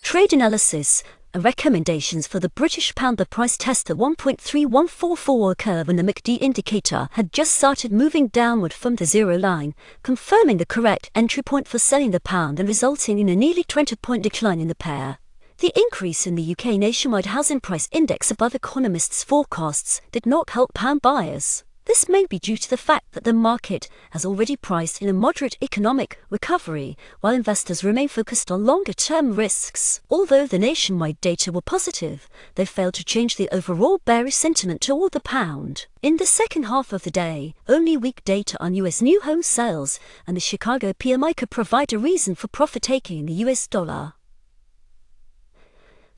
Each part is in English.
Trade analysis. Recommendations for the British pound. The price test the 1.3144 curve when the MACD indicator had just started moving downward from the zero line, confirming the correct entry point for selling the pound and resulting in a nearly 20-point decline in the pair. The increase in the UK nationwide housing price index above economists' forecasts did not help pound buyers. This may be due to the fact that the market has already priced in a moderate economic recovery, while investors remain focused on longer-term risks. Although the nationwide data were positive, they failed to change the overall bearish sentiment toward the pound. In the second half of the day, only weak data on U.S. new home sales and the Chicago PMI could provide a reason for profit-taking in the U.S. dollar.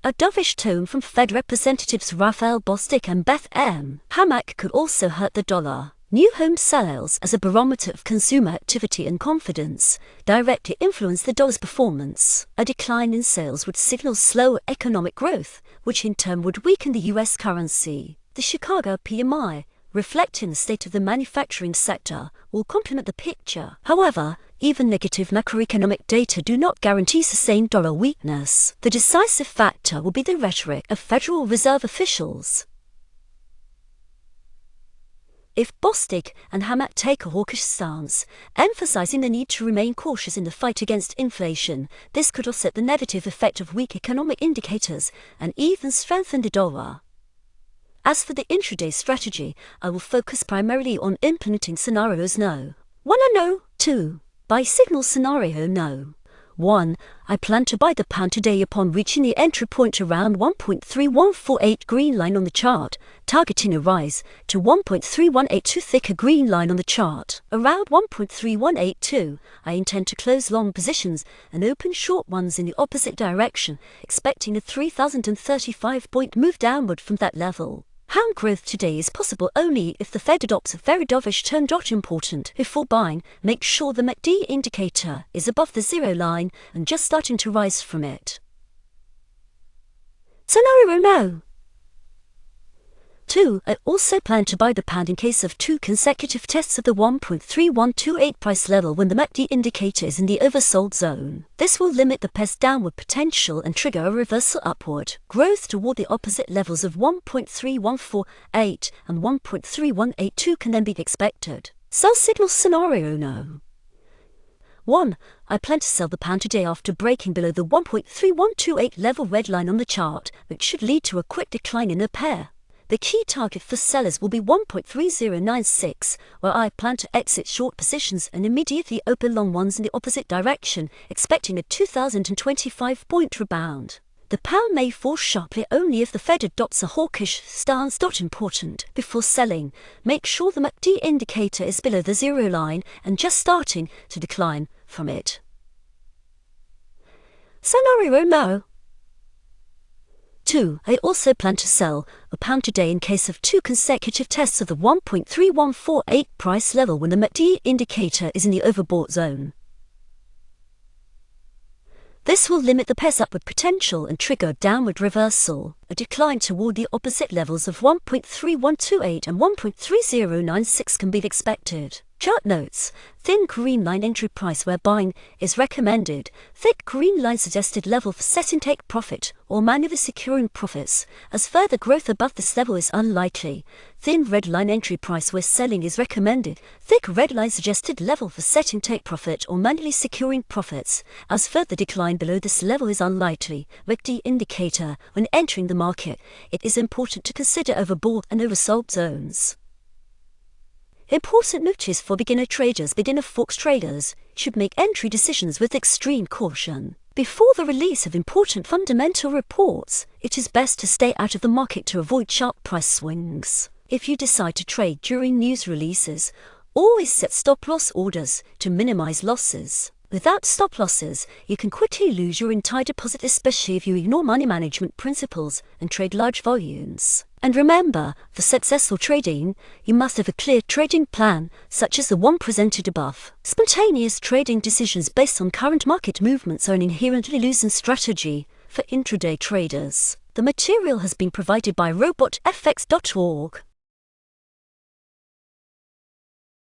A dovish tone from Fed Representatives Raphael Bostic and Beth M. Hammack could also hurt the dollar. New home sales, as a barometer of consumer activity and confidence, directly influence the dollar's performance. A decline in sales would signal slower economic growth, which in turn would weaken the U.S. currency. The Chicago PMI, reflecting the state of the manufacturing sector, will complement the picture. However, even negative macroeconomic data do not guarantee sustained dollar weakness. The decisive factor will be the rhetoric of Federal Reserve officials. If Bostic and Hammack take a hawkish stance, emphasizing the need to remain cautious in the fight against inflation, this could offset the negative effect of weak economic indicators and even strengthen the dollar. As for the intraday strategy, I will focus primarily on implementing scenarios no. 1 or no. 2. Buy signal scenario no. 1. I plan to buy the pound today upon reaching the entry point around 1.3148 green line on the chart, targeting a rise to 1.3182 thicker green line on the chart. Around 1.3182, I intend to close long positions and open short ones in the opposite direction, expecting a 3,035-point move downward from that level. Pound growth today is possible only if the Fed adopts a very dovish tone. Important. Before buying, make sure the MACD indicator is above the zero line and just starting to rise from it. Scenario no. 2. I also plan to buy the pound in case of 2 consecutive tests of the 1.3128 price level when the MACD indicator is in the oversold zone. This will limit the pair's downward potential and trigger a reversal upward. Growth toward the opposite levels of 1.3148 and 1.3182 can then be expected. Sell signal scenario no. 1. I plan to sell the pound today after breaking below the 1.3128 level red line on the chart, which should lead to a quick decline in the pair. The key target for sellers will be 1.3096, where I plan to exit short positions and immediately open long ones in the opposite direction, expecting a 2,025-point rebound. The pound may fall sharply only if the Fed adopts a hawkish stance. Important. Before selling, make sure the MACD indicator is below the zero line and just starting to decline from it. Scenario no. 2. I also plan to sell a pound today in case of 2 consecutive tests of the 1.3148 price level when the MACD indicator is in the overbought zone. This will limit the pair's upward potential and trigger a downward reversal. A decline toward the opposite levels of 1.3128 and 1.3096 can be expected. Chart notes. Thin green line entry price where buying is recommended. Thick green line suggested level for setting take profit or manually securing profits, as further growth above this level is unlikely. Thin red line entry price where selling is recommended. Thick red line suggested level for setting take profit or manually securing profits, as further decline below this level is unlikely. MACD indicator. When entering the market, it is important to consider overbought and oversold zones. Important notice for beginner traders. Beginner forex traders should make entry decisions with extreme caution. Before the release of important fundamental reports, it is best to stay out of the market to avoid sharp price swings. If you decide to trade during news releases, always set stop-loss orders to minimize losses. Without stop losses, you can quickly lose your entire deposit, especially if you ignore money management principles and trade large volumes. And remember, for successful trading, you must have a clear trading plan, such as the one presented above. Spontaneous trading decisions based on current market movements are an inherently losing strategy for intraday traders. The material has been provided by robotfx.org.